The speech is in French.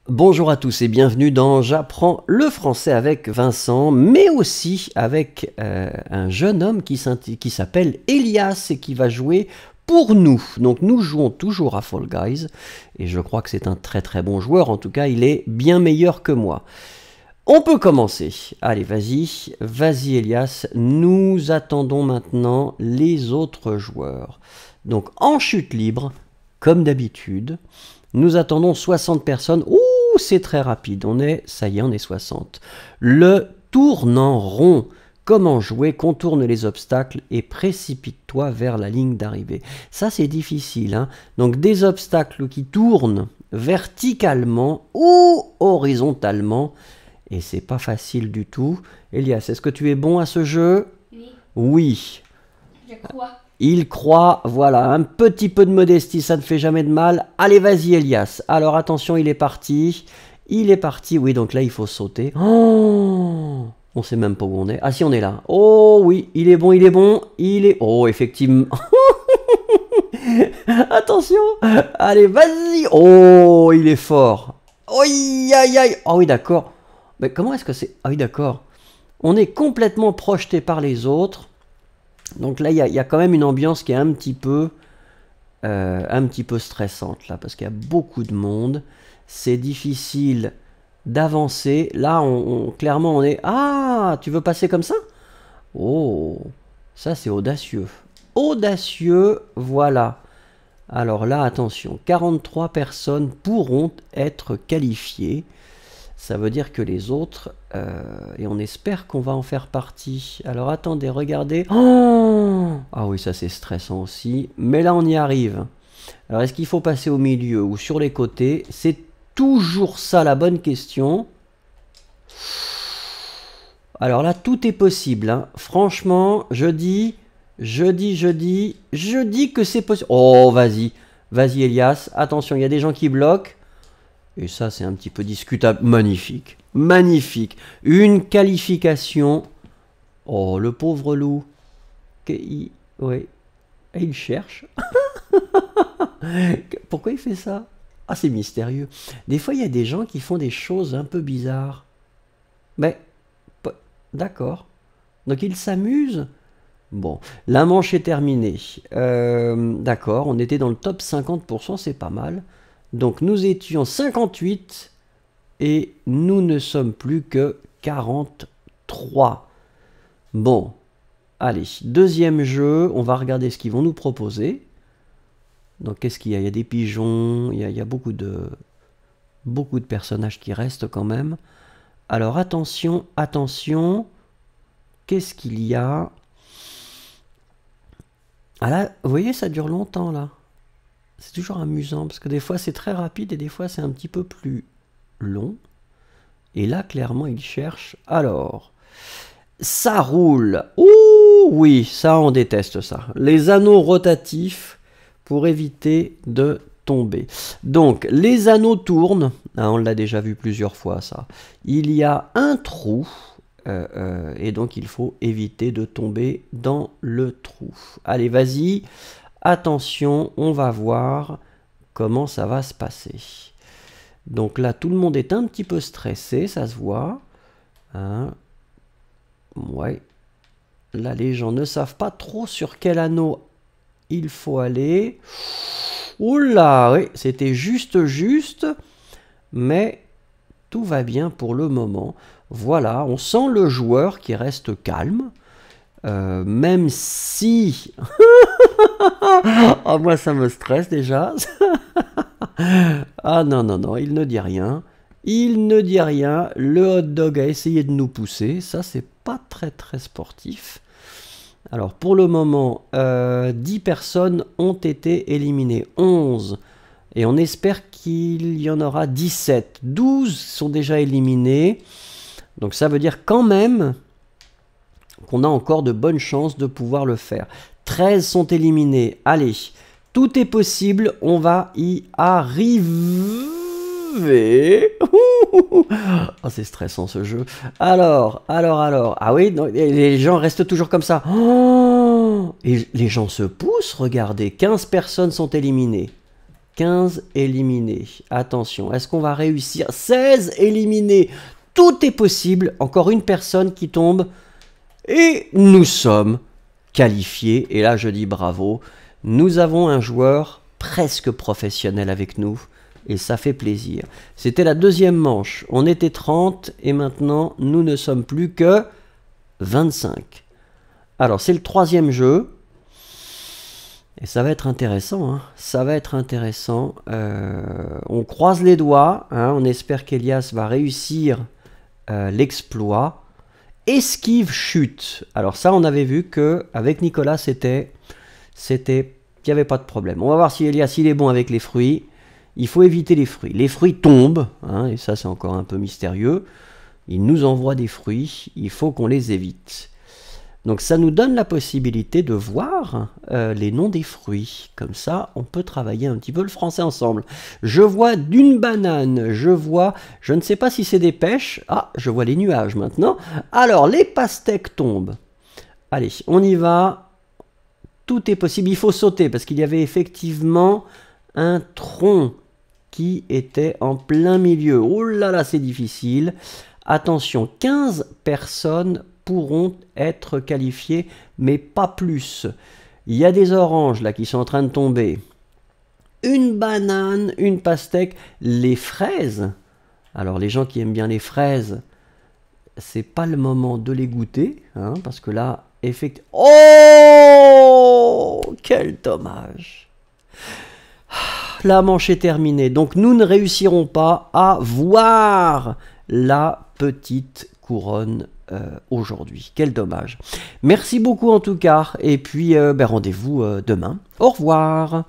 Bonjour à tous et bienvenue dans J'apprends le français avec Vincent, mais aussi avec un jeune homme qui s'appelle Elias et qui va jouer pour nous. Donc nous jouons toujours à Fall Guys et je crois que c'est un très très bon joueur, en tout cas il est bien meilleur que moi. On peut commencer. Allez, vas-y Elias, nous attendons maintenant les autres joueurs. Donc en chute libre, comme d'habitude, nous attendons 60 personnes. Ouh, c'est très rapide, ça y est, on est 60. Le tourne en rond. Comment jouer? Contourne les obstacles et précipite-toi vers la ligne d'arrivée. Ça, c'est difficile, hein. Donc, des obstacles qui tournent verticalement ou horizontalement. Et c'est pas facile du tout. Elias, est-ce que tu es bon à ce jeu? Oui. Oui. Je crois. Il croit, voilà, un petit peu de modestie, ça ne fait jamais de mal. Allez, vas-y Elias. Alors attention, il est parti. Il est parti, oui, donc là il faut sauter. Oh, on sait même pas où on est. Ah si, on est là. Oh oui, il est bon, il est bon. Il est... Oh, effectivement. Attention. Allez, vas-y. Oh, il est fort. Aïe, aïe, aïe. Oh oui, d'accord. Mais comment est-ce que c'est... Ah oui, d'accord. On est complètement projeté par les autres. Donc là, il y a quand même une ambiance qui est un petit peu stressante, là, parce qu'il y a beaucoup de monde. C'est difficile d'avancer. Là, clairement, on est... Ah, tu veux passer comme ça? Oh, ça, c'est audacieux. Audacieux, voilà. Alors là, attention, 43 personnes pourront être qualifiées. Ça veut dire que les autres, et on espère qu'on va en faire partie. Alors attendez, regardez. Oh, ah oui, ça c'est stressant aussi. Mais là, on y arrive. Alors, est-ce qu'il faut passer au milieu ou sur les côtés? C'est toujours ça la bonne question. Alors là, tout est possible, hein. Franchement, je dis que c'est possible. Oh, vas-y, vas-y Elias. Attention, il y a des gens qui bloquent. Et ça, c'est un petit peu discutable. Magnifique. Magnifique. Une qualification. Oh, le pauvre loup. Oui. Et il cherche. Pourquoi il fait ça? Ah, c'est mystérieux. Des fois, il y a des gens qui font des choses un peu bizarres. Mais, d'accord. Donc, il s'amuse. Bon, la manche est terminée. D'accord, on était dans le top 50%, c'est pas mal. Donc nous étions 58 et nous ne sommes plus que 43. Bon, allez, deuxième jeu, on va regarder ce qu'ils vont nous proposer. Donc qu'est-ce qu'il y a? Il y a des pigeons, il y a beaucoup de personnages qui restent quand même. Alors attention, attention, qu'est-ce qu'il y a? Ah là, vous voyez, ça dure longtemps là. C'est toujours amusant parce que des fois c'est très rapide et des fois c'est un petit peu plus long. Et là, clairement, il cherche. Alors, ça roule. Ouh, oui, ça, on déteste ça. Les anneaux rotatifs pour éviter de tomber. Donc, les anneaux tournent. Ah, on l'a déjà vu plusieurs fois, ça. Il y a un trou. Et donc, il faut éviter de tomber dans le trou. Allez, vas-y. Attention, on va voir comment ça va se passer. Donc là, tout le monde est un petit peu stressé, ça se voit. Hein? Ouais. Là, les gens ne savent pas trop sur quel anneau il faut aller. Oula, oui, c'était juste. Mais tout va bien pour le moment. Voilà, on sent le joueur qui reste calme. Même si... oh, moi, ça me stresse déjà. Ah non, non, non, il ne dit rien. Il ne dit rien. Le hot dog a essayé de nous pousser. Ça, c'est pas très, très sportif. Alors, pour le moment, 10 personnes ont été éliminées. 11. Et on espère qu'il y en aura 17. 12 sont déjà éliminés. Donc, ça veut dire quand même qu'on a encore de bonnes chances de pouvoir le faire. 13 sont éliminés. Allez, tout est possible. On va y arriver. Oh, c'est stressant ce jeu. Alors. Ah oui, non, les gens restent toujours comme ça. Oh, et les gens se poussent, regardez. 15 personnes sont éliminées. 15 éliminés. Attention, est-ce qu'on va réussir? 16 éliminés. Tout est possible. Encore une personne qui tombe. Et nous sommes qualifiés. Et là, je dis bravo. Nous avons un joueur presque professionnel avec nous. Et ça fait plaisir. C'était la deuxième manche. On était 30 et maintenant, nous ne sommes plus que 25. Alors, c'est le troisième jeu. Et ça va être intéressant, hein. Ça va être intéressant. On croise les doigts, hein. On espère qu'Elias va réussir l'exploit. Esquive chute. Alors ça, on avait vu que avec Nicolas, il n'y avait pas de problème. On va voir si Elias il est bon avec les fruits. Il faut éviter les fruits. Les fruits tombent, hein, et ça c'est encore un peu mystérieux. Il nous envoie des fruits, il faut qu'on les évite. Donc ça nous donne la possibilité de voir les noms des fruits. Comme ça, on peut travailler un petit peu le français ensemble. Je vois d'une banane, je ne sais pas si c'est des pêches. Ah, je vois les nuages maintenant. Alors, les pastèques tombent. Allez, on y va. Tout est possible. Il faut sauter parce qu'il y avait effectivement un tronc qui était en plein milieu. Oh là là, c'est difficile. Attention, 15 personnes pourront être qualifiés, mais pas plus. Il y a des oranges là qui sont en train de tomber. Une banane, une pastèque, les fraises. Alors les gens qui aiment bien les fraises, c'est pas le moment de les goûter, hein, parce que là, effectivement... Oh, quel dommage! La manche est terminée, donc nous ne réussirons pas à voir la petite couronne aujourd'hui. Quel dommage. Merci beaucoup en tout cas, et puis rendez-vous demain. Au revoir.